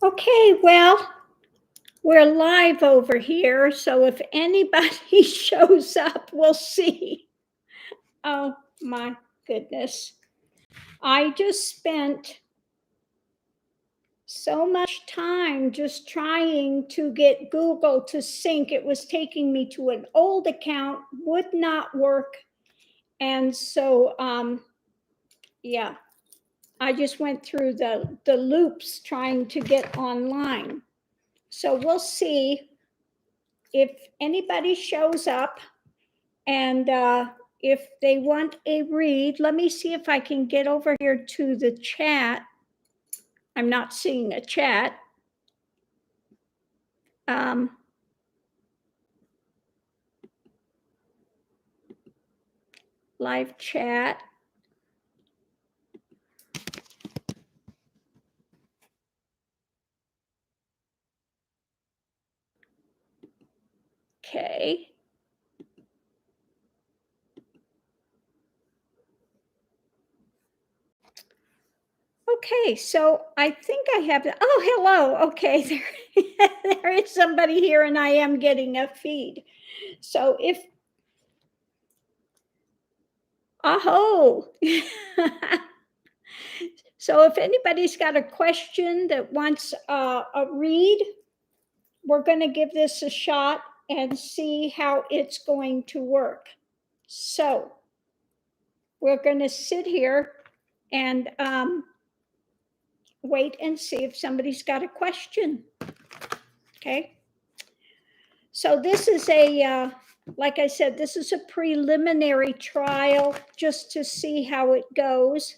Okay, well, we're live over here, so if anybody shows up, we'll see. Oh my goodness. I just spent so much time just trying to get Google to sync. It was taking me to an old account, would not work. And so, yeah, I just went through the loops trying to get online. So we'll see if anybody shows up and if they want a read. Let me see if I can get over here to the chat. I'm not seeing a chat. Live chat. Okay. Okay, so I think I have, oh, hello. Okay, there is somebody here and I am getting a feed. So if, oh, so if anybody's got a question that wants a read, we're going to give this a shot and see how it's going to work. So we're going to sit here and wait and see if somebody's got a question. Okay. So this is a, like I said, this is a preliminary trial just to see how it goes.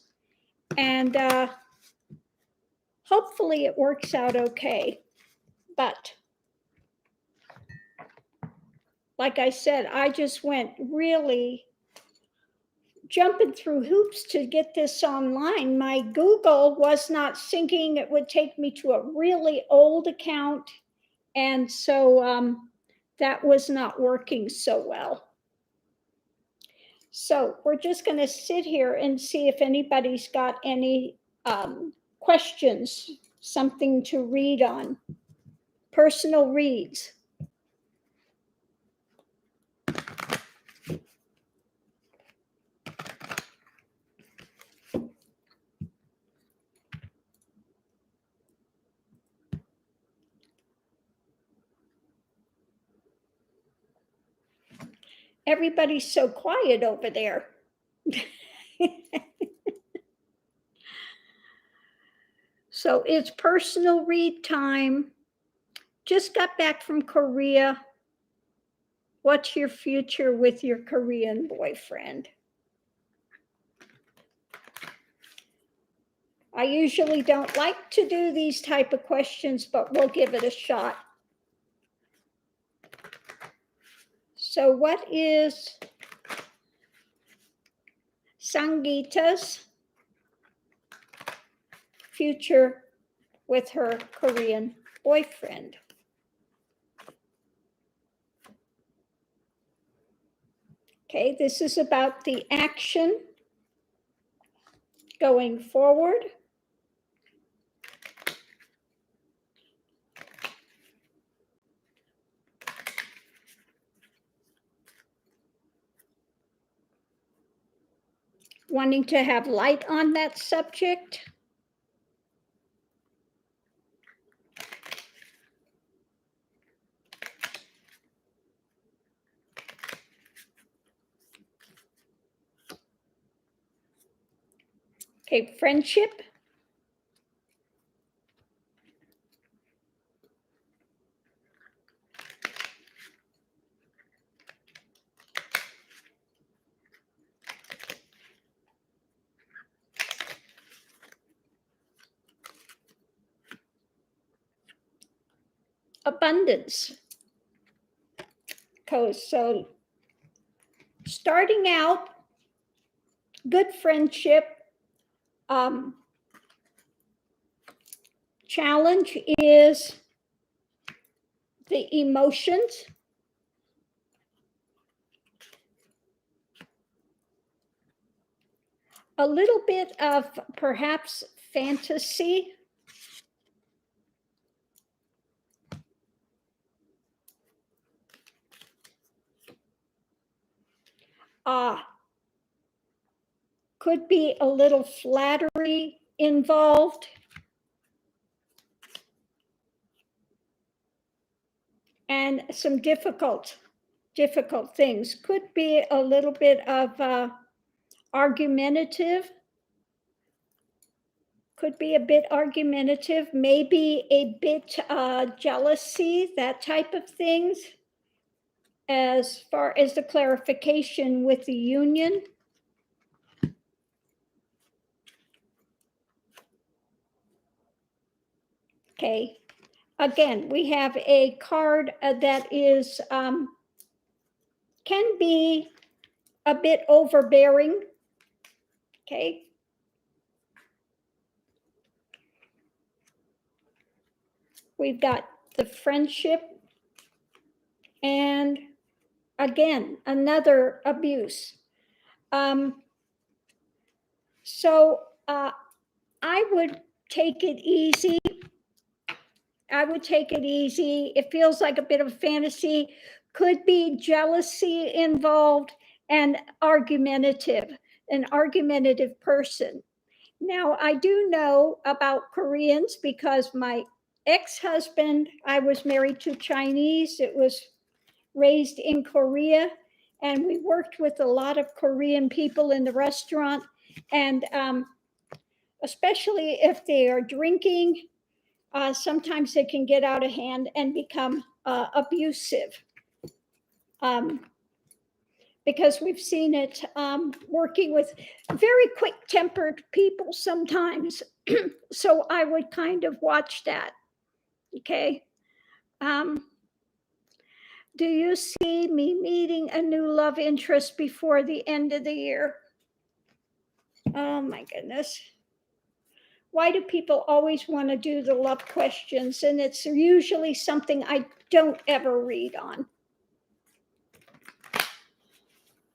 And hopefully it works out okay. But like I said, I just went really jumping through hoops to get this online. My Google was not syncing. It would take me to a really old account. And so that was not working so well. So we're just going to sit here and see if anybody's got any questions, something to read on, personal reads. Everybody's so quiet over there. So it's personal read time. Just got back from Korea. What's your future with your Korean boyfriend? I usually don't like to do these type of questions, but we'll give it a shot. So what is Sangeeta's future with her Korean boyfriend? Okay, this is about the action going forward. Wanting to have light on that subject. Okay, friendship. Abundance. So starting out, good friendship. Challenge is the emotions. A little bit of perhaps fantasy. Could be a little flattery involved. And some difficult things. Could be a little bit of argumentative. Could be a bit argumentative, maybe a bit jealousy, that type of things. As far as the clarification with the union. Okay, again, we have a card that is, can be a bit overbearing. Okay. We've got the friendship and again, another abuse. So I would take it easy. It feels like a bit of fantasy. Could be jealousy involved and an argumentative person. Now, I do know about Koreans because my ex-husband, I was married to Chinese. It was raised in Korea, and we worked with a lot of Korean people in the restaurant. And especially if they are drinking, sometimes they can get out of hand and become abusive. Because we've seen it working with very quick-tempered people sometimes. So I would kind of watch that, okay? Do you see me meeting a new love interest before the end of the year? Oh my goodness. Why do people always want to do the love questions? And it's usually something I don't ever read on.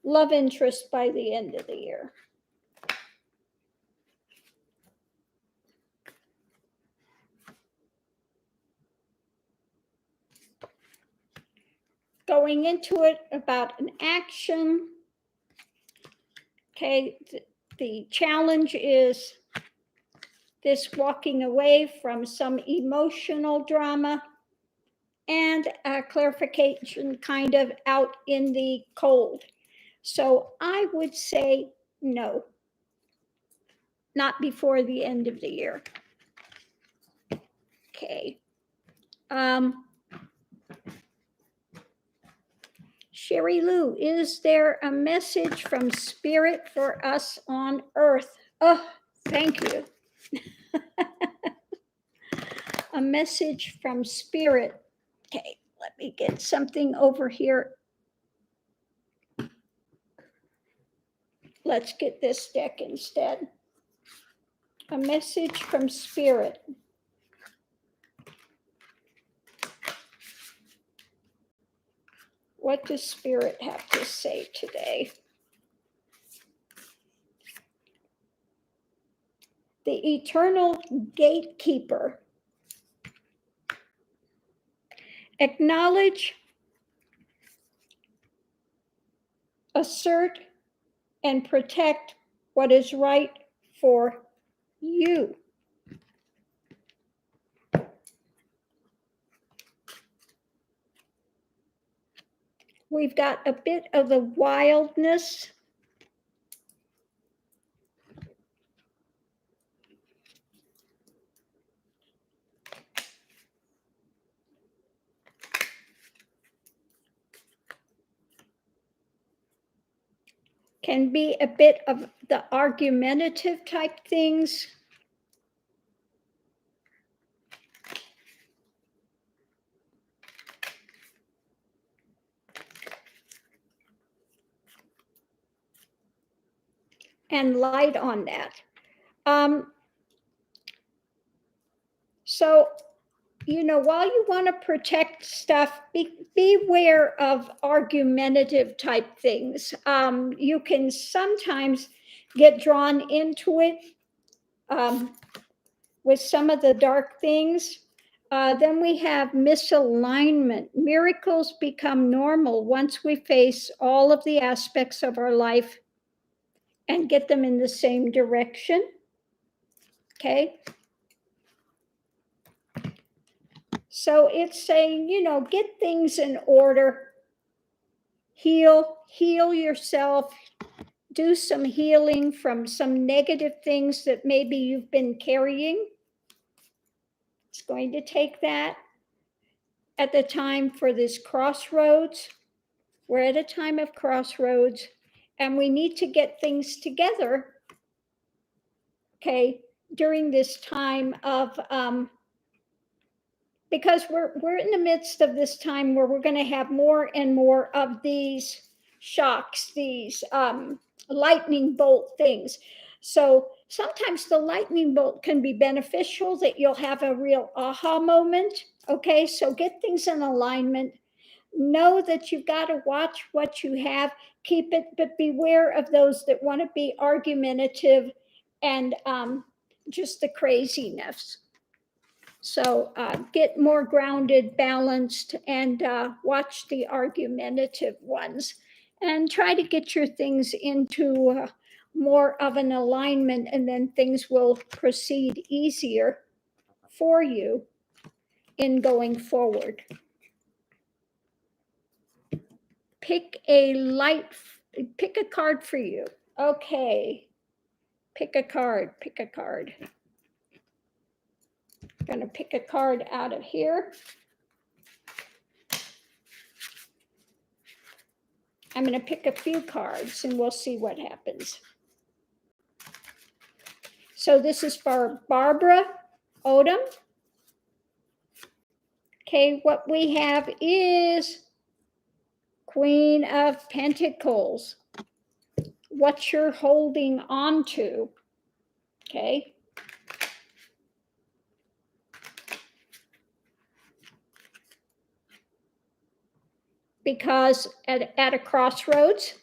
Love interest by the end of the year. Going into it about an action. Okay, the challenge is this walking away from some emotional drama and a clarification kind of out in the cold. So I would say no, not before the end of the year. Okay. Sherry Lou, is there a message from Spirit for us on Earth? Oh, thank you. A message from Spirit. Okay, let me get something over here. Let's get this deck instead. A message from Spirit. What does Spirit have to say today? The eternal gatekeeper. Acknowledge, assert, and protect what is right for you. We've got a bit of the wildness. Can be a bit of the argumentative type things. And light on that. So, you know, while you want to protect stuff, beware of argumentative type things. You can sometimes get drawn into it with some of the dark things. Then we have misalignment. Miracles become normal once we face all of the aspects of our life and get them in the same direction. Okay. So it's saying, get things in order, heal yourself, do some healing from some negative things that maybe you've been carrying. It's going to take that at the time for this crossroads. We're at a time of crossroads, and we need to get things together, okay, during this time of, because we're in the midst of this time where we're going to have more and more of these shocks, these lightning bolt things. So sometimes the lightning bolt can be beneficial, that you'll have a real aha moment. Okay, so get things in alignment. Know that you've got to watch what you have, keep it, but beware of those that want to be argumentative and just the craziness. So get more grounded, balanced, and watch the argumentative ones, and try to get your things into more of an alignment, and then things will proceed easier for you in going forward. Pick a card for you. Okay, pick a card. I'm going to pick a card out of here. I'm going to pick a few cards and we'll see what happens. So this is for Barbara Odom. Okay, what we have is Queen of Pentacles. What you're holding on to. Okay. Because at a crossroads,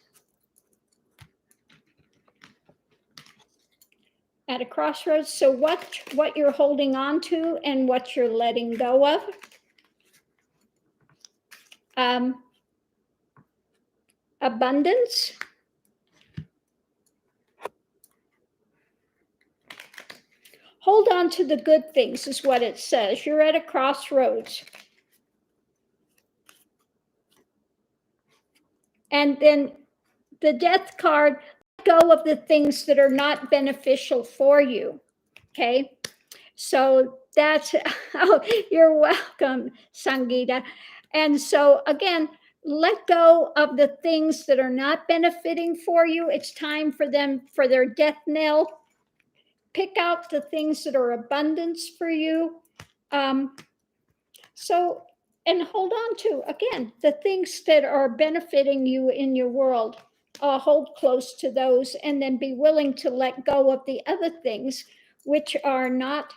so what you're holding on to and what you're letting go of. Abundance. Hold on to the good things is what it says. You're at a crossroads. And then the Death card, let go of the things that are not beneficial for you. Okay. So that's, oh, you're welcome, Sangeeta. And so again, let go of the things that are not benefiting for you. It's time for them, for their death knell. Pick out the things that are abundance for you. And hold on to, again, the things that are benefiting you in your world. Hold close to those, and then be willing to let go of the other things which are not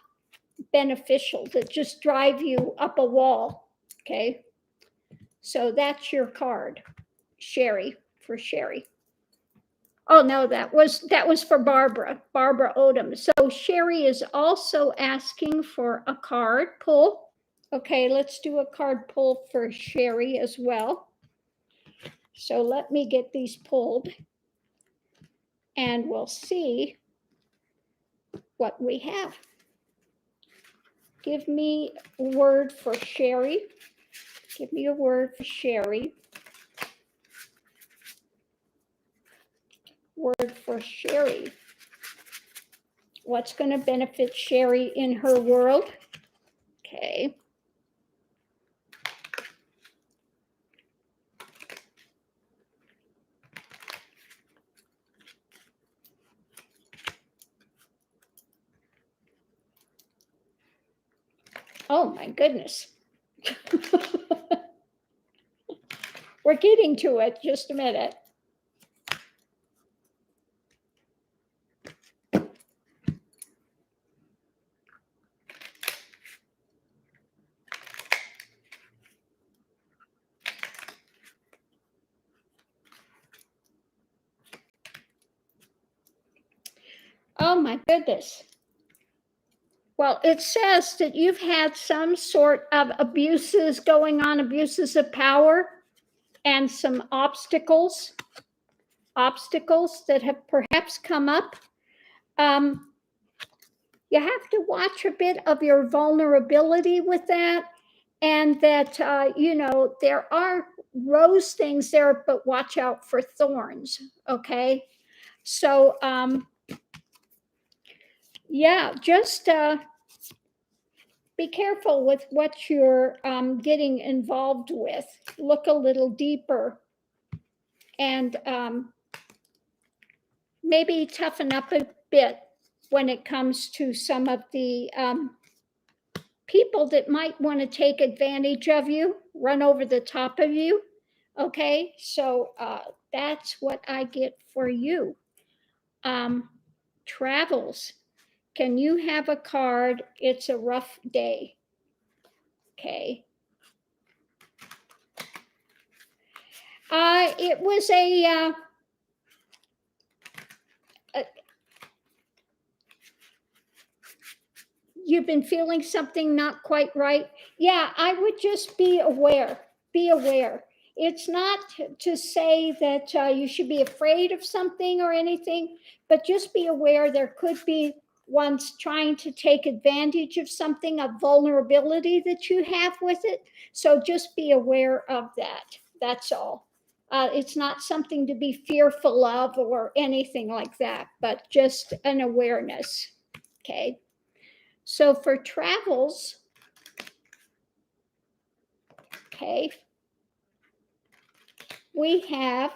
beneficial, that just drive you up a wall. Okay. So that's your card, Sherry, for Sherry. Oh no, that was for Barbara Odom. So Sherry is also asking for a card pull. Okay, let's do a card pull for Sherry as well. So let me get these pulled and we'll see what we have. Give me a word for Sherry. Give me a word for Sherry. Word for Sherry. What's going to benefit Sherry in her world? Okay. Oh my goodness. We're getting to it. Just a minute. Oh my goodness. Well, it says that you've had some sort of abuses going on, abuses of power, and some obstacles that have perhaps come up. You have to watch a bit of your vulnerability with that, and that, there are rose things there, but watch out for thorns. Okay. So, yeah, just be careful with what you're getting involved with. Look a little deeper, and maybe toughen up a bit when it comes to some of the people that might want to take advantage of you, run over the top of you. Okay, so that's what I get for you. Travels. Can you have a card? It's a rough day. Okay. It was a you've been feeling something not quite right. Yeah, I would just be aware. Be aware. It's not to say that you should be afraid of something or anything, but just be aware there could be ones trying to take advantage of something, a vulnerability that you have with it. So just be aware of that. That's all. It's not something to be fearful of or anything like that, but just an awareness. Okay. So for travels, okay, we have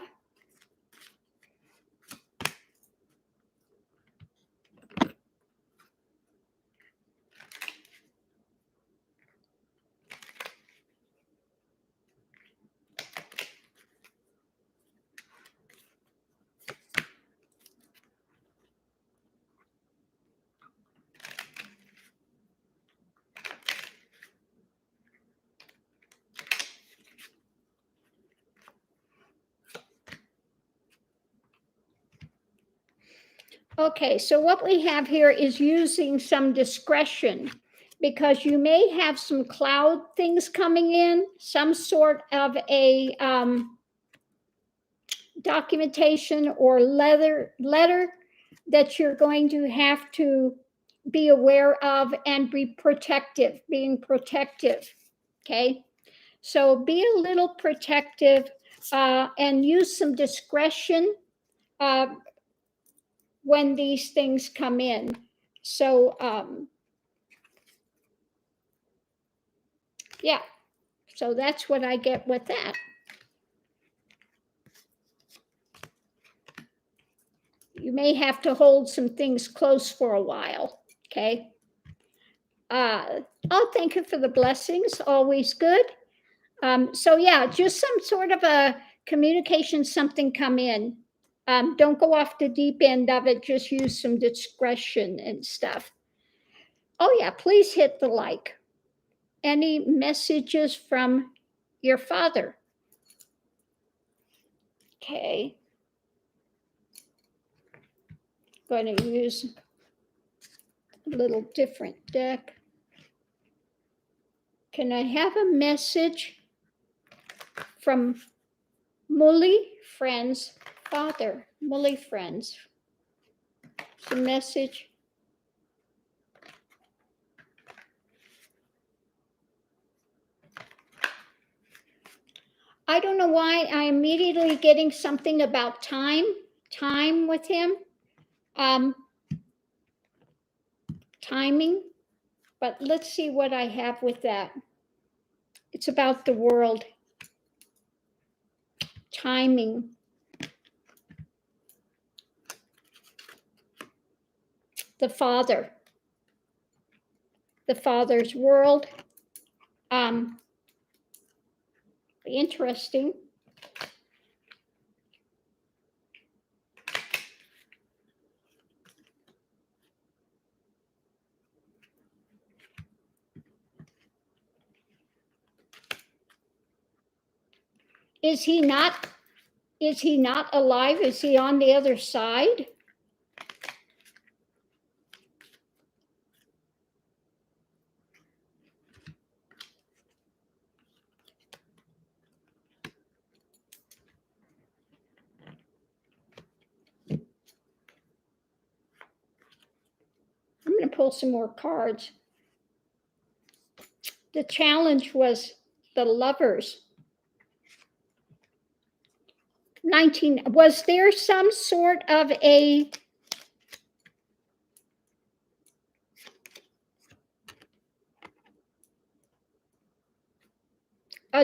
okay, so what we have here is using some discretion, because you may have some cloud things coming in, some sort of a documentation or letter that you're going to have to be aware of and be protective, being protective. Okay, so be a little protective and use some discretion uh, when these things come in. So, yeah, so that's what I get with that. You may have to hold some things close for a while. Okay. Oh, thank you for the blessings. Always good. So yeah, just some sort of a communication, something come in. Don't go off the deep end of it. Just use some discretion and stuff. Oh yeah, please hit the like. Any messages from your father? Okay. Going to use a little different deck. Can I have a message from Mully Friend's father? Mully Friends. It's a message. I don't know why I'm immediately getting something about time with him, timing, but let's see what I have with that. It's about the world, timing. The father's world. Interesting. Is he not alive? Is he on the other side? to pull some more cards. The challenge was the Lovers. 19, was there some sort of a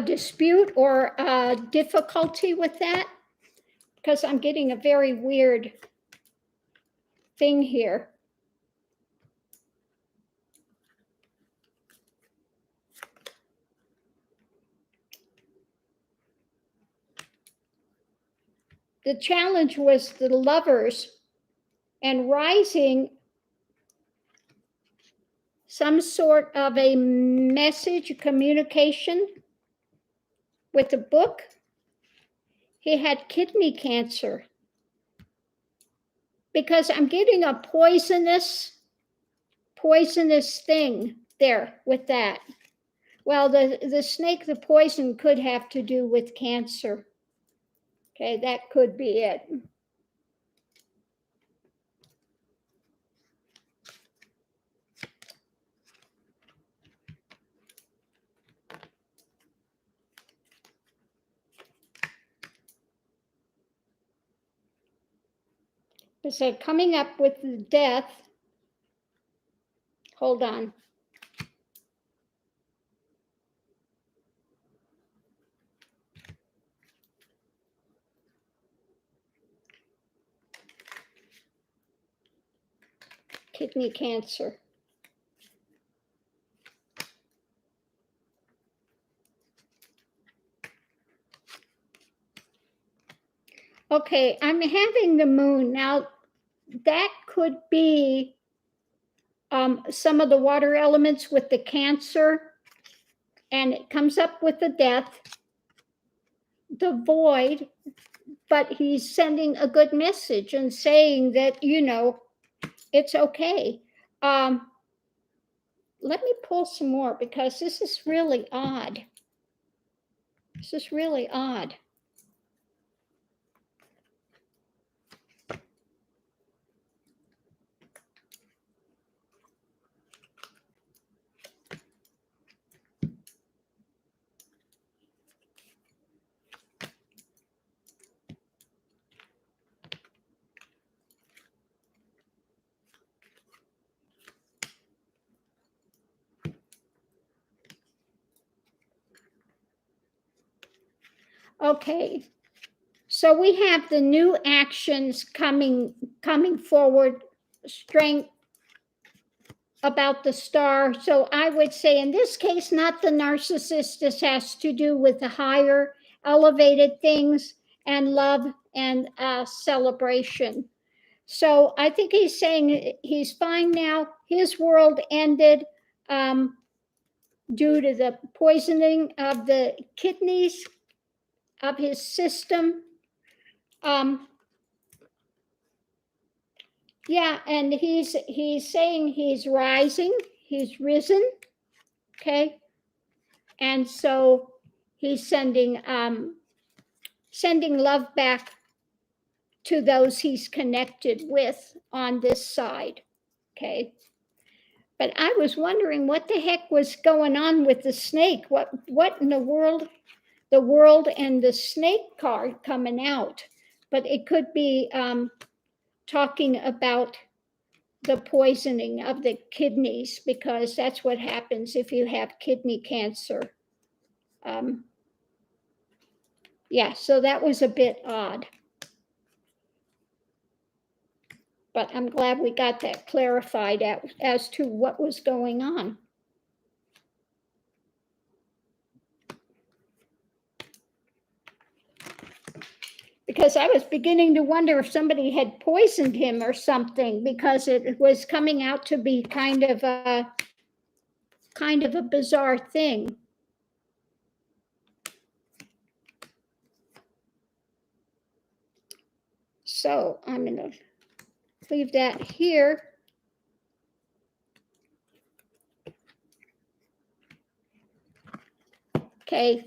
dispute or a difficulty with that? Because I'm getting a very weird thing here. The challenge was the Lovers, and rising some sort of a message, communication with the book. He had kidney cancer. Because I'm getting a poisonous thing there with that. Well, the snake, the poison could have to do with cancer. Okay, that could be it. So coming up with the death, hold on. Kidney cancer. Okay, I'm having the moon. Now, that could be some of the water elements with the cancer, and it comes up with the death, the void, but he's sending a good message and saying that, you know, it's okay. Let me pull some more because this is really odd. This is really odd. Okay, so we have the new actions coming forward, strength about the star. So I would say in this case, not the narcissist. This has to do with the higher elevated things and love and celebration. So I think he's saying he's fine now. His world ended due to the poisoning of the kidneys of his system. Yeah, and he's saying he's rising, he's risen, okay, and so he's sending love back to those he's connected with on this side, okay. But I was wondering what the heck was going on with the snake. What in the world and the snake card coming out? But it could be talking about the poisoning of the kidneys, because that's what happens if you have kidney cancer. Yeah, so that was a bit odd. But I'm glad we got that clarified as to what was going on. Because I was beginning to wonder if somebody had poisoned him or something, because it was coming out to be kind of a bizarre thing. So I'm going to leave that here. Okay,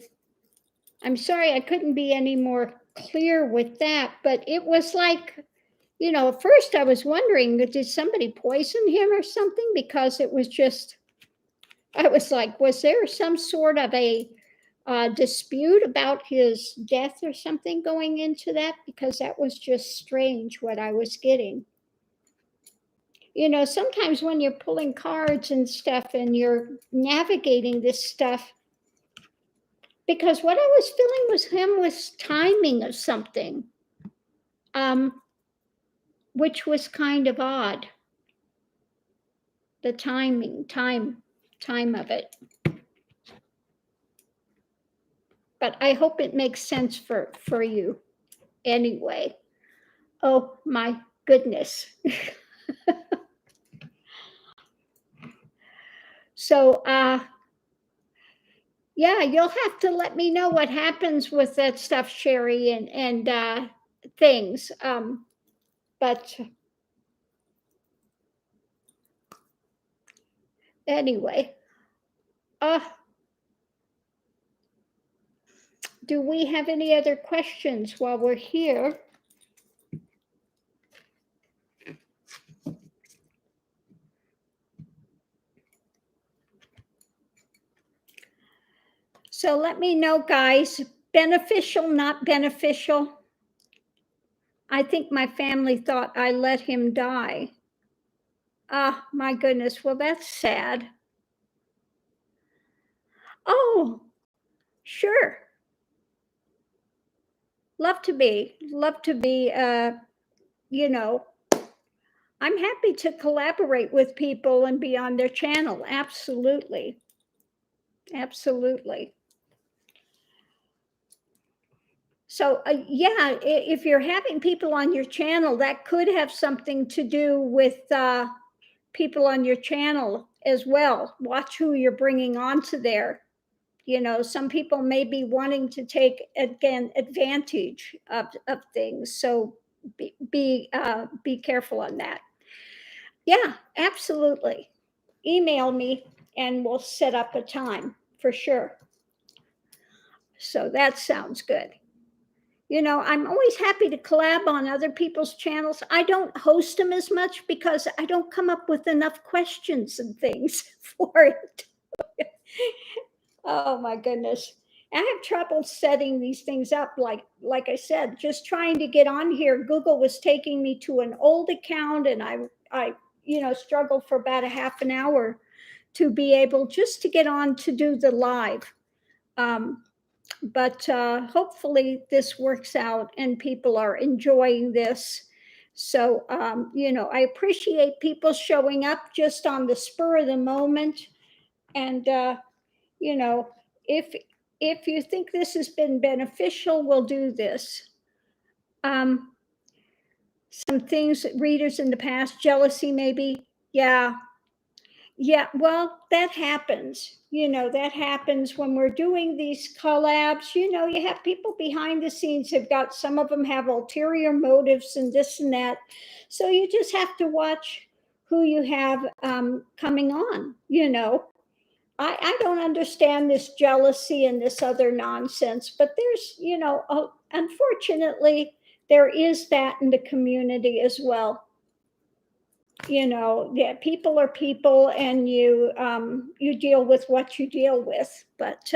I'm sorry I couldn't be any more clear with that, but it was like At first I was wondering, did somebody poison him or something? Because it was just, I was like, was there some sort of a dispute about his death or something going into that? Because that was just strange what I was getting. Sometimes when you're pulling cards and stuff and you're navigating this stuff, because what I was feeling was him was timing of something, which was kind of odd. The time of it. But I hope it makes sense for you anyway. Oh my goodness. So yeah, you'll have to let me know what happens with that stuff, Sherry, and things. But anyway, do we have any other questions while we're here? So let me know, guys. Beneficial, not beneficial? I think my family thought I let him die. Ah, my goodness. Well, that's sad. Oh, sure. Love to be. I'm happy to collaborate with people and be on their channel. Absolutely. Absolutely. So, yeah, if you're having people on your channel, that could have something to do with people on your channel as well. Watch who you're bringing onto there. Some people may be wanting to take again advantage of things. So be careful on that. Yeah, absolutely. Email me and we'll set up a time for sure. So that sounds good. I'm always happy to collab on other people's channels. I don't host them as much because I don't come up with enough questions and things for it. Oh my goodness. I have trouble setting these things up. Like I said, just trying to get on here. Google was taking me to an old account and I struggled for about a half an hour to be able just to get on to do the live. But hopefully this works out and people are enjoying this. So, I appreciate people showing up just on the spur of the moment. And, if you think this has been beneficial, we'll do this. Some things, readers in the past, jealousy maybe. Yeah, well, that happens. That happens when we're doing these collabs. You have people behind the scenes have got, some of them have ulterior motives and this and that. So you just have to watch who you have coming on. I don't understand this jealousy and this other nonsense, but there's, unfortunately, there is that in the community as well. Yeah, people are people, and you deal with what you deal with. But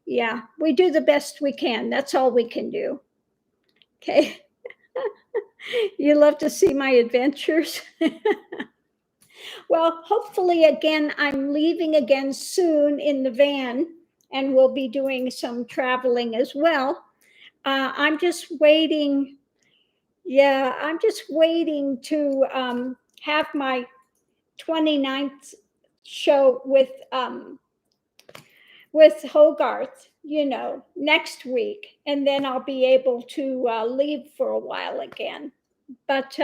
yeah, we do the best we can. That's all we can do. Okay. You love to see my adventures. Well, hopefully, again, I'm leaving again soon in the van, and we'll be doing some traveling as well. I'm just waiting. Yeah, I'm just waiting to have my 29th show with Hogarth, next week, and then I'll be able to leave for a while again. But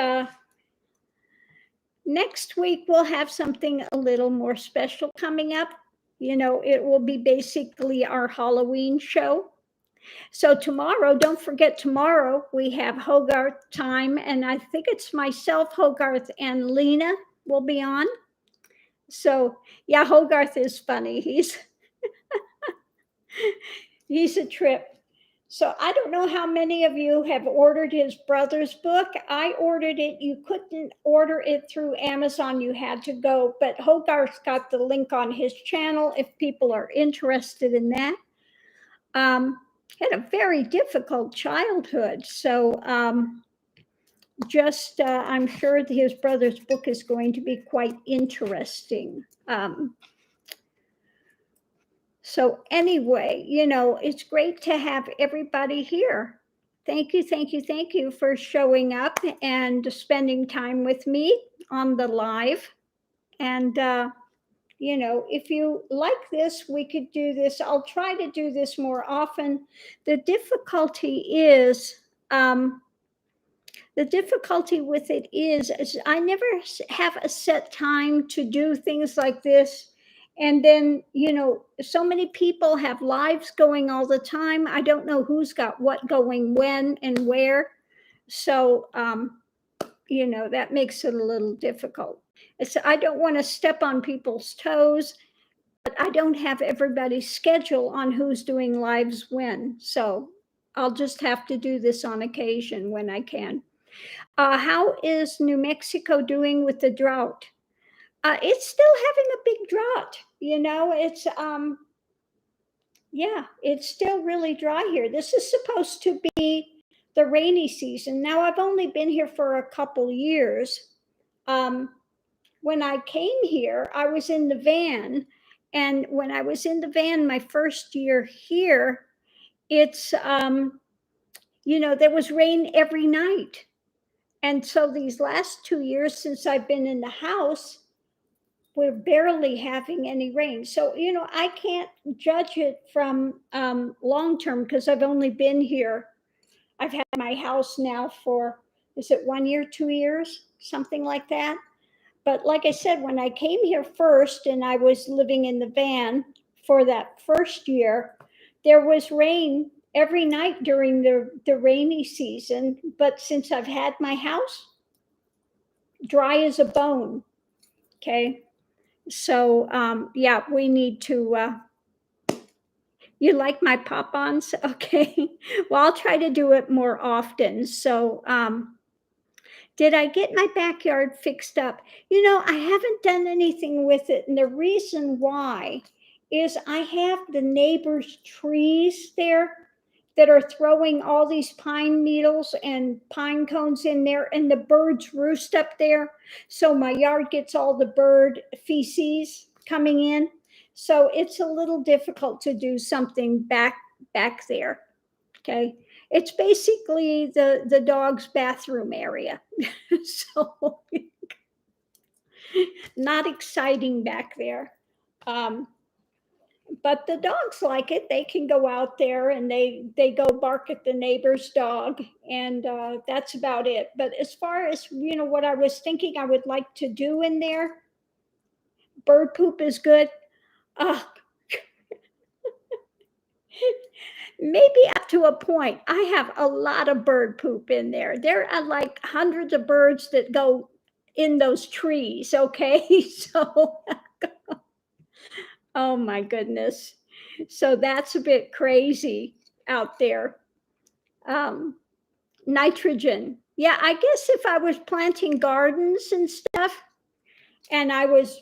next week we'll have something a little more special coming up. It will be basically our Halloween show. So tomorrow, don't forget, tomorrow we have Hogarth time, and I think it's myself, Hogarth, and Lena will be on. So yeah, Hogarth is funny. He's a trip. So I don't know how many of you have ordered his brother's book. I ordered it. You couldn't order it through Amazon. You had to go, but Hogarth's got the link on his channel if people are interested in that. Had a very difficult childhood. So I'm sure that his brother's book is going to be quite interesting. So anyway, it's great to have everybody here. Thank you for showing up and spending time with me on the live. And, if you like this, we could do this. I'll try to do this more often. The difficulty with it is I never have a set time to do things like this. And then, so many people have lives going all the time. I don't know who's got what going when and where. So, that makes it a little difficult. I don't want to step on people's toes, but I don't have everybody's schedule on who's doing lives when. So I'll just have to do this on occasion when I can. How is New Mexico doing with the drought? It's still having a big drought. It's still really dry here. This is supposed to be the rainy season. Now, I've only been here for a couple years. When I came here, I was in the van. And when I was in the van my first year here, it's, there was rain every night. And so these last 2 years since I've been in the house, we're barely having any rain. So, I can't judge it from long term because I've only been here. I've had my house now for, is it 1 year, 2 years, something like that? But like I said, when I came here first and I was living in the van for that first year, there was rain every night during the rainy season. But since I've had my house, dry as a bone. Okay. So, we need to, you like my pop-ons? Okay. Well, I'll try to do it more often. So, did I get my backyard fixed up? I haven't done anything with it. And the reason why is I have the neighbor's trees there that are throwing all these pine needles and pine cones in there, and the birds roost up there. So my yard gets all the bird feces coming in. So it's a little difficult to do something back there. Okay. It's basically the dog's bathroom area. So not exciting back there. But the dogs like it. They can go out there and they go bark at the neighbor's dog, and that's about it. But as far as what I was thinking I would like to do in there, bird poop is good. Maybe up to a point. I have a lot of bird poop in there. There are like hundreds of birds that go in those trees. Okay, so oh my goodness. So that's a bit crazy out there. Nitrogen. Yeah, I guess if I was planting gardens and stuff and I was,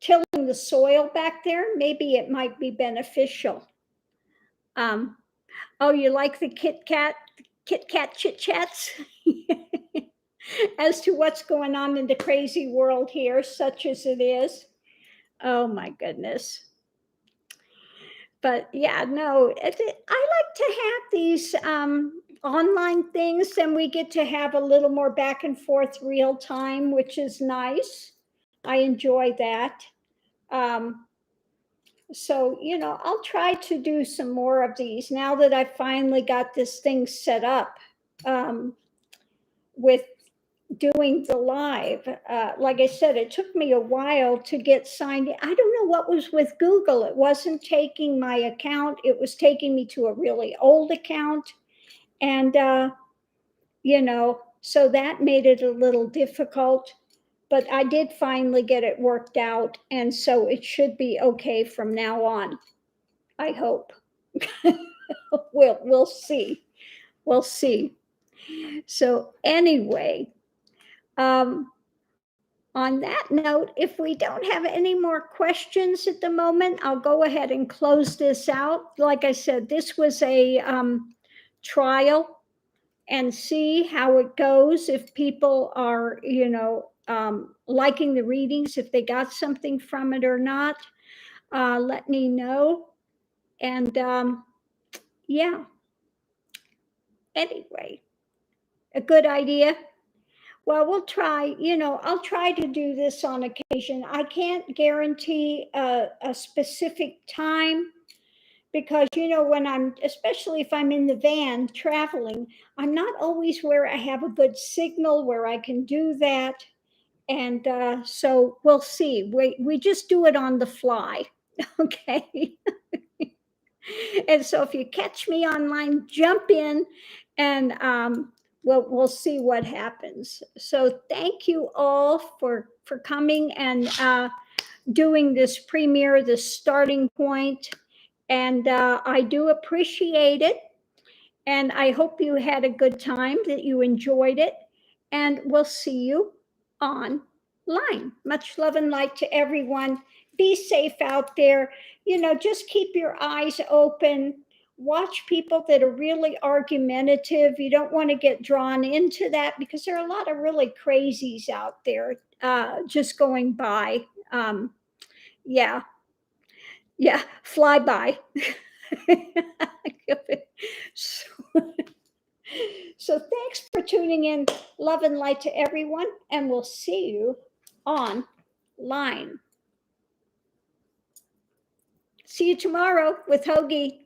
tilling the soil back there, maybe it might be beneficial. Oh, you like the Kit Kat chit chats? As to what's going on in the crazy world here, such as it is. Oh my goodness. But yeah, no, I like to have these online things, and we get to have a little more back and forth real time, which is nice. I enjoy that. So, I'll try to do some more of these now that I finally got this thing set up with doing the live. Like I said, it took me a while to get signed in. I don't know what was with Google. It wasn't taking my account. It was taking me to a really old account. And, so that made it a little difficult. But I did finally get it worked out. And so it should be okay from now on, I hope. We'll see. We'll see. So anyway, um, on that note, if we don't have any more questions at the moment, I'll go ahead and close this out. Like I said, this was a trial, and see how it goes. If people are, liking the readings, if they got something from it or not, let me know. And yeah, anyway, a good idea. Well, we'll try, I'll try to do this on occasion. I can't guarantee a specific time because, when especially if I'm in the van traveling, I'm not always where I have a good signal where I can do that. And so we'll see. We just do it on the fly. Okay. And so if you catch me online, jump in, and we'll see what happens. So thank you all for coming and doing this premiere, this starting point, and I do appreciate it. And I hope you had a good time, that you enjoyed it, and we'll see you online. Much love and light to everyone. Be safe out there. Just keep your eyes open. Watch people that are really argumentative. You don't want to get drawn into that because there are a lot of really crazies out there just going by. Yeah, yeah, fly by. so, so thanks for tuning in. Love and light to everyone, and we'll see you online. See you tomorrow with Hoagie.